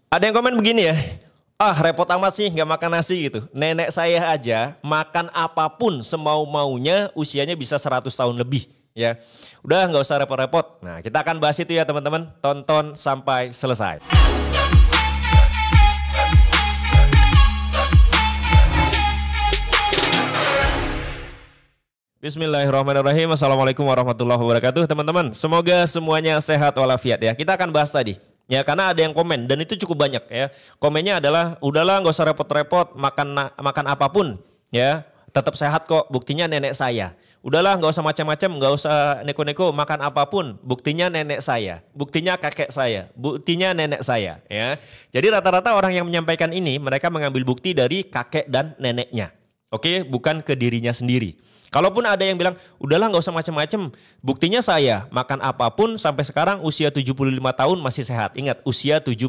Ada yang komen begini ya, ah repot amat sih nggak makan nasi gitu. Nenek saya aja makan apapun semau-maunya usianya bisa 100 tahun lebih ya. Udah nggak usah repot-repot. Nah kita akan bahas itu ya teman-teman, tonton sampai selesai. Bismillahirrahmanirrahim. Assalamualaikum warahmatullahi wabarakatuh teman-teman. Semoga semuanya sehat walafiat ya. Kita akan bahas tadi. Ya karena ada yang komen dan itu cukup banyak ya. Komennya adalah udahlah nggak usah repot-repot makan apapun ya. Tetap sehat kok, buktinya nenek saya. Udahlah nggak usah macam-macam, nggak usah neko-neko, makan apapun. Buktinya nenek saya, buktinya kakek saya, buktinya nenek saya ya. Jadi rata-rata orang yang menyampaikan ini mereka mengambil bukti dari kakek dan neneknya. Oke, bukan ke dirinya sendiri. Kalaupun ada yang bilang, udahlah nggak usah macam-macam. Buktinya saya makan apapun sampai sekarang usia 75 tahun masih sehat. Ingat, usia 75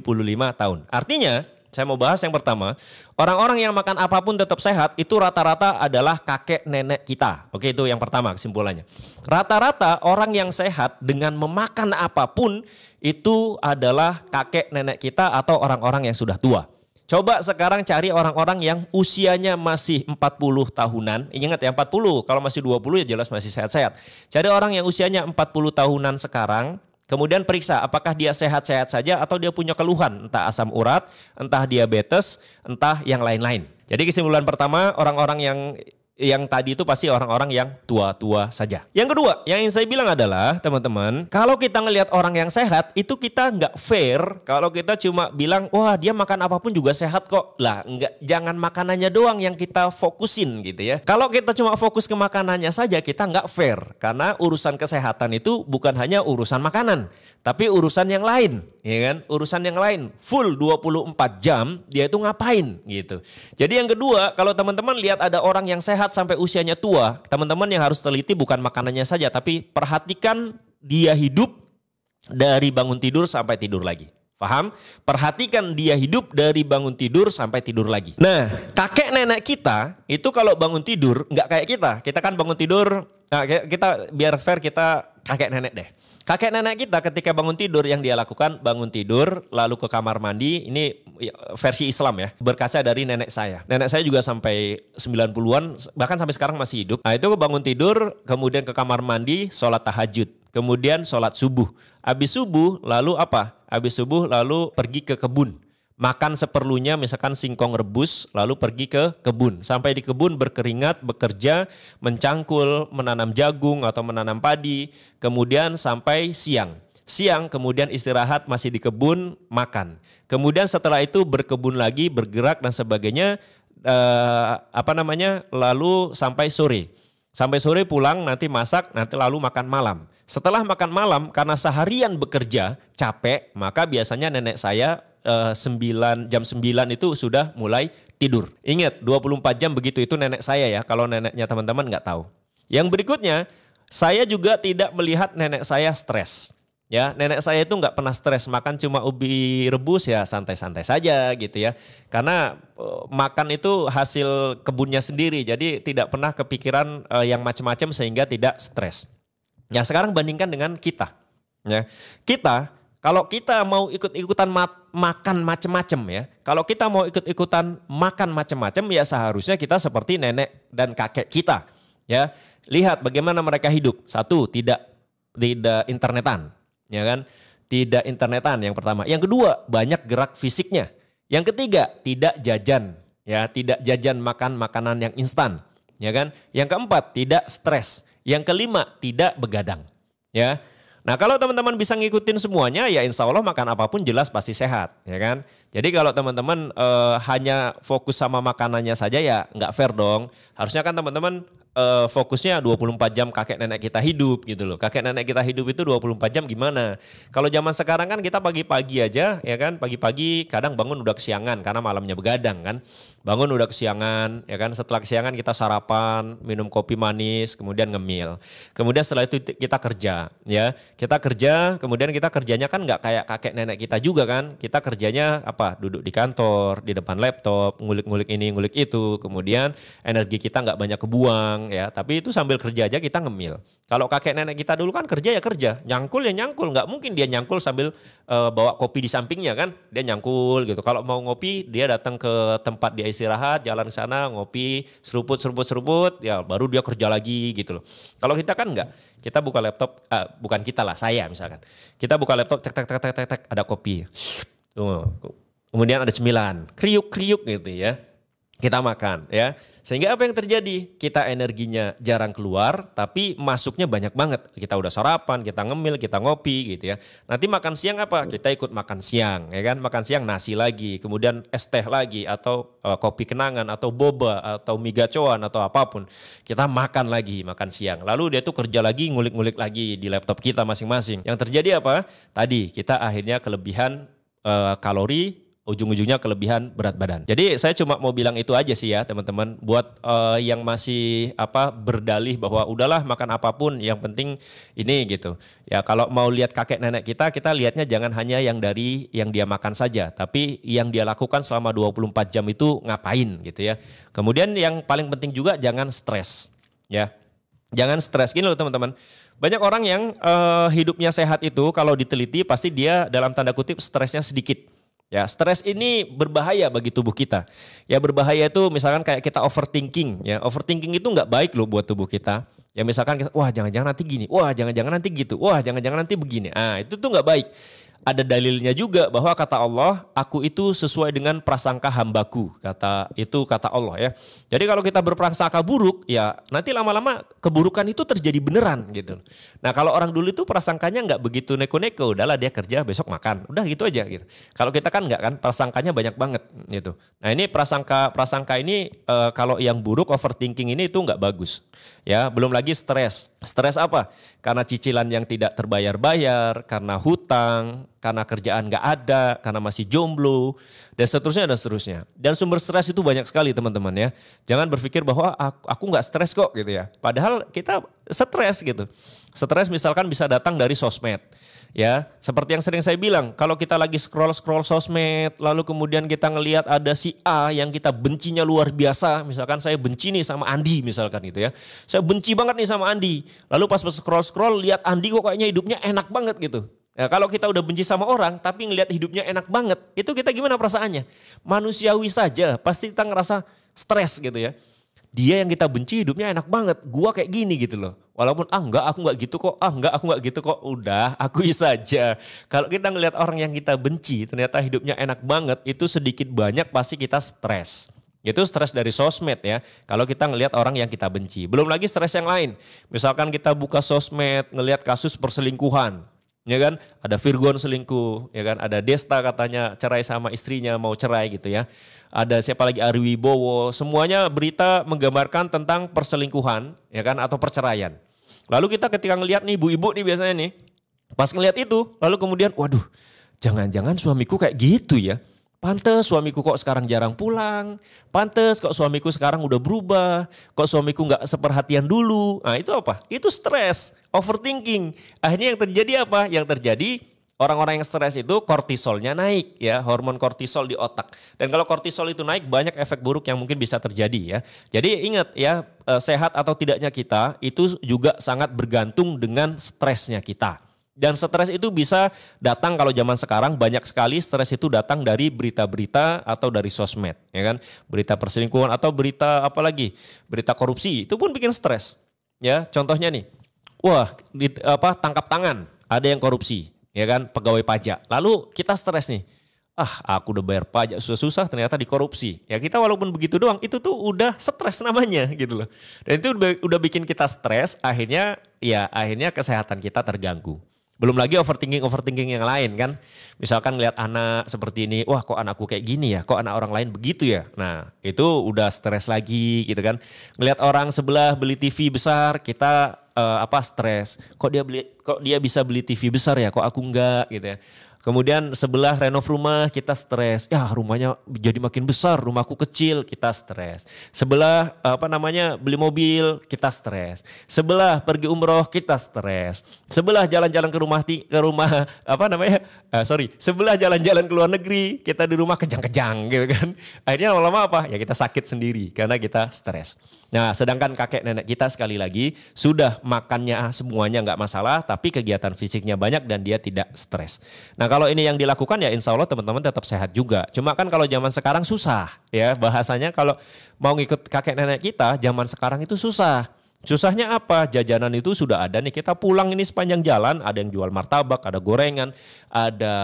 tahun. Artinya, saya mau bahas yang pertama, orang-orang yang makan apapun tetap sehat itu rata-rata adalah kakek nenek kita. Oke, itu yang pertama kesimpulannya. Rata-rata orang yang sehat dengan memakan apapun itu adalah kakek nenek kita atau orang-orang yang sudah tua. Coba sekarang cari orang-orang yang usianya masih 40 tahunan. Ingat ya 40, kalau masih 20 ya jelas masih sehat-sehat. Cari orang yang usianya 40 tahunan sekarang, kemudian periksa apakah dia sehat-sehat saja atau dia punya keluhan. Entah asam urat, entah diabetes, entah yang lain-lain. Jadi kesimpulan pertama, orang-orang yang tadi itu pasti orang-orang yang tua-tua saja. Yang kedua, yang ingin saya bilang adalah teman-teman, kalau kita ngelihat orang yang sehat, itu kita nggak fair kalau kita cuma bilang, wah dia makan apapun juga sehat kok. Lah, jangan makanannya doang yang kita fokusin gitu ya. Kalau kita cuma fokus ke makanannya saja, kita nggak fair. Karena urusan kesehatan itu bukan hanya urusan makanan, tapi urusan yang lain, ya kan? Urusan yang lain, full 24 jam dia itu ngapain gitu. Jadi yang kedua, kalau teman-teman lihat ada orang yang sehat sampai usianya tua, teman-teman yang harus teliti bukan makanannya saja, tapi perhatikan dia hidup dari bangun tidur sampai tidur lagi. Paham? Perhatikan dia hidup dari bangun tidur sampai tidur lagi. Nah, kakek nenek kita itu kalau bangun tidur nggak kayak kita. Kita kan bangun tidur, nah kita biar fair kita kakek nenek deh. Kakek nenek kita ketika bangun tidur yang dia lakukan bangun tidur lalu ke kamar mandi, ini versi Islam ya, berkaca dari nenek saya. Nenek saya juga sampai 90-an bahkan sampai sekarang masih hidup. Nah itu bangun tidur kemudian ke kamar mandi sholat tahajud. Kemudian sholat subuh. Habis subuh lalu apa? Habis subuh lalu pergi ke kebun. Makan seperlunya misalkan singkong rebus lalu pergi ke kebun. Sampai di kebun berkeringat, bekerja, mencangkul, menanam jagung atau menanam padi. Kemudian sampai siang. Siang kemudian istirahat masih di kebun, makan. Kemudian setelah itu berkebun lagi, bergerak dan sebagainya. Lalu sampai sore. Sampai sore pulang nanti masak, nanti lalu makan malam. Setelah makan malam karena seharian bekerja capek, maka biasanya nenek saya jam 9 itu sudah mulai tidur. Ingat 24 jam begitu itu nenek saya ya, kalau neneknya teman-teman nggak tahu. Yang berikutnya, saya juga tidak melihat nenek saya stres. Ya, nenek saya itu nggak pernah stres, makan cuma ubi rebus ya santai-santai saja gitu ya. Karena makan itu hasil kebunnya sendiri, jadi tidak pernah kepikiran yang macam-macam sehingga tidak stres. Ya sekarang bandingkan dengan kita. Ya, kita kalau kita mau ikut-ikutan makan macam-macam ya, kalau kita mau ikut-ikutan makan macam-macam ya seharusnya kita seperti nenek dan kakek kita. Ya, lihat bagaimana mereka hidup. Satu, tidak internetan. Ya kan, tidak internetan yang pertama. Yang kedua, banyak gerak fisiknya. Yang ketiga, tidak jajan, ya, tidak jajan makan makanan yang instan, ya kan. Yang keempat, tidak stres. Yang kelima, tidak begadang, ya. Nah, kalau teman-teman bisa ngikutin semuanya, ya insya Allah makan apapun jelas pasti sehat, ya kan. Jadi kalau teman-teman hanya fokus sama makanannya saja ya nggak fair dong. Harusnya kan teman-teman fokusnya 24 jam kakek nenek kita hidup gitu loh. Kakek nenek kita hidup itu 24 jam gimana? Kalau zaman sekarang kan kita pagi-pagi aja ya kan, pagi-pagi kadang bangun udah kesiangan karena malamnya begadang kan. Bangun udah kesiangan ya kan, setelah kesiangan kita sarapan, minum kopi manis, kemudian ngemil. Kemudian setelah itu kita kerja ya. Kita kerja, kemudian kita kerjanya kan nggak kayak kakek nenek kita juga kan. Kita kerjanya apa? Duduk di kantor, di depan laptop, ngulik-ngulik ini, ngulik itu. Kemudian energi kita nggak banyak kebuang seneng ya, tapi itu sambil kerja aja kita ngemil. Kalau kakek nenek kita dulu kan kerja ya kerja, nyangkul ya nyangkul, nggak mungkin dia nyangkul sambil bawa kopi di sampingnya kan, dia nyangkul gitu. Kalau mau ngopi dia datang ke tempat dia istirahat, jalan ke sana ngopi, seruput, ya baru dia kerja lagi gitu loh. Kalau kita kan nggak, kita buka laptop, bukan kita lah, saya misalkan, kita buka laptop, tek, ada kopi, kemudian ada cemilan, kriuk gitu ya. Kita makan ya. Sehingga apa yang terjadi? Kita energinya jarang keluar tapi masuknya banyak banget. Kita udah sarapan, kita ngemil, kita ngopi gitu ya. Nanti makan siang apa? Kita ikut makan siang ya kan. Makan siang nasi lagi, kemudian es teh lagi atau kopi kenangan atau boba atau mie gacoan atau apapun. Kita makan lagi, makan siang. Lalu dia tuh kerja lagi, ngulik-ngulik lagi di laptop kita masing-masing. Yang terjadi apa? Tadi kita akhirnya kelebihan kalori, ujung-ujungnya kelebihan berat badan. Jadi saya cuma mau bilang itu aja sih ya teman-teman. Buat yang masih berdalih bahwa udahlah makan apapun yang penting ini gitu. Ya kalau mau lihat kakek nenek kita lihatnya jangan hanya yang dari yang dia makan saja. Tapi yang dia lakukan selama 24 jam itu ngapain gitu ya. Kemudian yang paling penting juga jangan stres ya. Jangan stres. Gini loh teman-teman. Banyak orang yang hidupnya sehat itu kalau diteliti pasti dia dalam tanda kutip stresnya sedikit. Ya, stres ini berbahaya bagi tubuh kita. Ya berbahaya itu misalkan kayak kita overthinking. Ya, overthinking itu nggak baik loh buat tubuh kita. Ya misalkan kita, wah jangan-jangan nanti gini, wah jangan-jangan nanti gitu, wah jangan-jangan nanti begini. Itu tuh nggak baik. Ada dalilnya juga bahwa kata Allah, aku itu sesuai dengan prasangka hambaku. Kata Allah ya. Jadi kalau kita berprasangka buruk, ya nanti lama-lama keburukan itu terjadi beneran gitu. Nah kalau orang dulu itu prasangkanya nggak begitu neko-neko, udahlah dia kerja besok makan, udah gitu aja gitu. Kalau kita kan nggak kan, prasangkanya banyak banget gitu. Nah ini prasangka ini kalau yang buruk overthinking ini itu nggak bagus. Ya belum lagi stres. Stres apa? Karena cicilan yang tidak terbayar-bayar, karena hutang, karena kerjaan nggak ada, karena masih jomblo, dan seterusnya. Dan sumber stres itu banyak sekali teman-teman ya. Jangan berpikir bahwa aku nggak stres kok gitu ya. Padahal kita stres gitu. Stres misalkan bisa datang dari sosmed. Ya, seperti yang sering saya bilang, kalau kita lagi scroll sosmed, lalu kemudian kita ngelihat ada si A yang kita bencinya luar biasa, misalkan saya benci nih sama Andi misalkan gitu ya. Saya benci banget nih sama Andi. Lalu pas scroll lihat Andi kok kayaknya hidupnya enak banget gitu. Ya, kalau kita udah benci sama orang tapi ngelihat hidupnya enak banget, itu kita gimana perasaannya? Manusiawi saja, pasti kita ngerasa stres gitu ya. Dia yang kita benci hidupnya enak banget, gua kayak gini gitu loh. Walaupun aku nggak gitu kok, aku nggak gitu kok, udah akui saja. Kalau kita ngelihat orang yang kita benci ternyata hidupnya enak banget, itu sedikit banyak pasti kita stres. Itu stres dari sosmed ya, kalau kita ngelihat orang yang kita benci. Belum lagi stres yang lain, misalkan kita buka sosmed ngelihat kasus perselingkuhan. Ya kan, ada Virgon selingkuh, ya kan, ada Desta katanya cerai sama istrinya, mau cerai gitu ya. Ada siapa lagi, Ari Wibowo, semuanya berita menggambarkan tentang perselingkuhan, ya kan, atau perceraian. Lalu kita ketika ngelihat nih ibu-ibu nih biasanya nih, pas ngelihat itu, lalu kemudian, waduh, jangan-jangan suamiku kayak gitu ya. Pantes suamiku kok sekarang jarang pulang, pantes kok suamiku sekarang udah berubah, kok suamiku gak seperhatian dulu. Nah itu apa? Itu stres, overthinking. Akhirnya yang terjadi apa? Yang terjadi orang-orang yang stres itu kortisolnya naik ya, hormon kortisol di otak. Dan kalau kortisol itu naik banyak efek buruk yang mungkin bisa terjadi ya. Jadi ingat ya, sehat atau tidaknya kita itu juga sangat bergantung dengan stresnya kita. Dan stres itu bisa datang kalau zaman sekarang banyak sekali stres itu datang dari berita-berita atau dari sosmed, ya kan? Berita perselingkuhan atau berita apa lagi? Berita korupsi itu pun bikin stres. Ya, contohnya nih. Wah, tangkap tangan, ada yang korupsi, ya kan? Pegawai pajak. Lalu kita stres nih. Aku udah bayar pajak susah-susah ternyata dikorupsi. Ya kita walaupun begitu doang, itu tuh udah stres namanya gitu loh. Dan itu udah bikin kita stres, akhirnya kesehatan kita terganggu. Belum lagi overthinking yang lain kan. Misalkan ngeliat anak seperti ini, wah kok anakku kayak gini ya, kok anak orang lain begitu ya. Nah itu udah stres lagi gitu kan. Ngeliat orang sebelah beli TV besar, kita stres. Kok dia bisa beli TV besar ya, kok aku enggak gitu ya. Kemudian sebelah renov rumah kita stres. Ya rumahnya jadi makin besar, rumahku kecil, kita stres. Sebelah beli mobil, kita stres. Sebelah pergi umroh, kita stres. Sebelah jalan-jalan ke rumah sebelah jalan-jalan ke luar negeri, kita di rumah kejang-kejang gitu kan. Akhirnya lama-lama apa? Ya kita sakit sendiri karena kita stres. Nah sedangkan kakek nenek kita sekali lagi sudah makannya semuanya nggak masalah, tapi kegiatan fisiknya banyak dan dia tidak stres. Nah kalau ini yang dilakukan ya insya Allah teman-teman tetap sehat juga. Cuma kan kalau zaman sekarang susah ya bahasanya, kalau mau ngikut kakek nenek kita zaman sekarang itu susah. Susahnya apa? Jajanan itu sudah ada nih, kita pulang ini sepanjang jalan ada yang jual martabak, ada gorengan, ada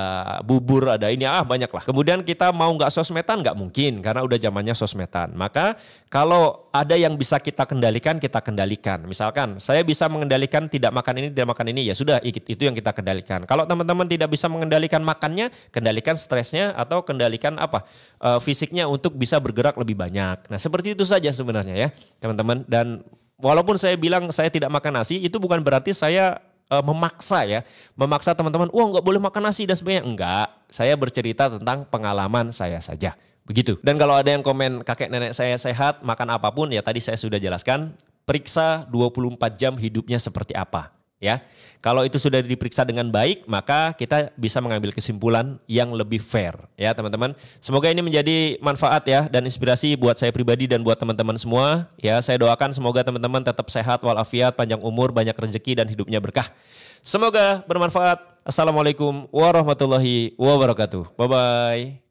bubur, ada ini banyak lah. Kemudian kita mau nggak sosmedan nggak mungkin karena udah zamannya sosmedan. Maka kalau ada yang bisa kita kendalikan, kita kendalikan. Misalkan saya bisa mengendalikan tidak makan ini, ya sudah itu yang kita kendalikan. Kalau teman-teman tidak bisa mengendalikan makannya, kendalikan stresnya atau kendalikan fisiknya untuk bisa bergerak lebih banyak. Nah seperti itu saja sebenarnya ya teman-teman. Dan walaupun saya bilang saya tidak makan nasi, itu bukan berarti saya memaksa teman-teman, nggak boleh makan nasi dan sebagainya. Enggak, saya bercerita tentang pengalaman saya saja. Begitu. Dan kalau ada yang komen kakek nenek saya sehat, makan apapun, ya tadi saya sudah jelaskan, periksa 24 jam hidupnya seperti apa. Ya, kalau itu sudah diperiksa dengan baik, maka kita bisa mengambil kesimpulan yang lebih fair ya teman-teman. Semoga ini menjadi manfaat ya dan inspirasi buat saya pribadi dan buat teman-teman semua. Ya, saya doakan semoga teman-teman tetap sehat walafiat, panjang umur, banyak rezeki dan hidupnya berkah. Semoga bermanfaat. Assalamualaikum warahmatullahi wabarakatuh. Bye bye.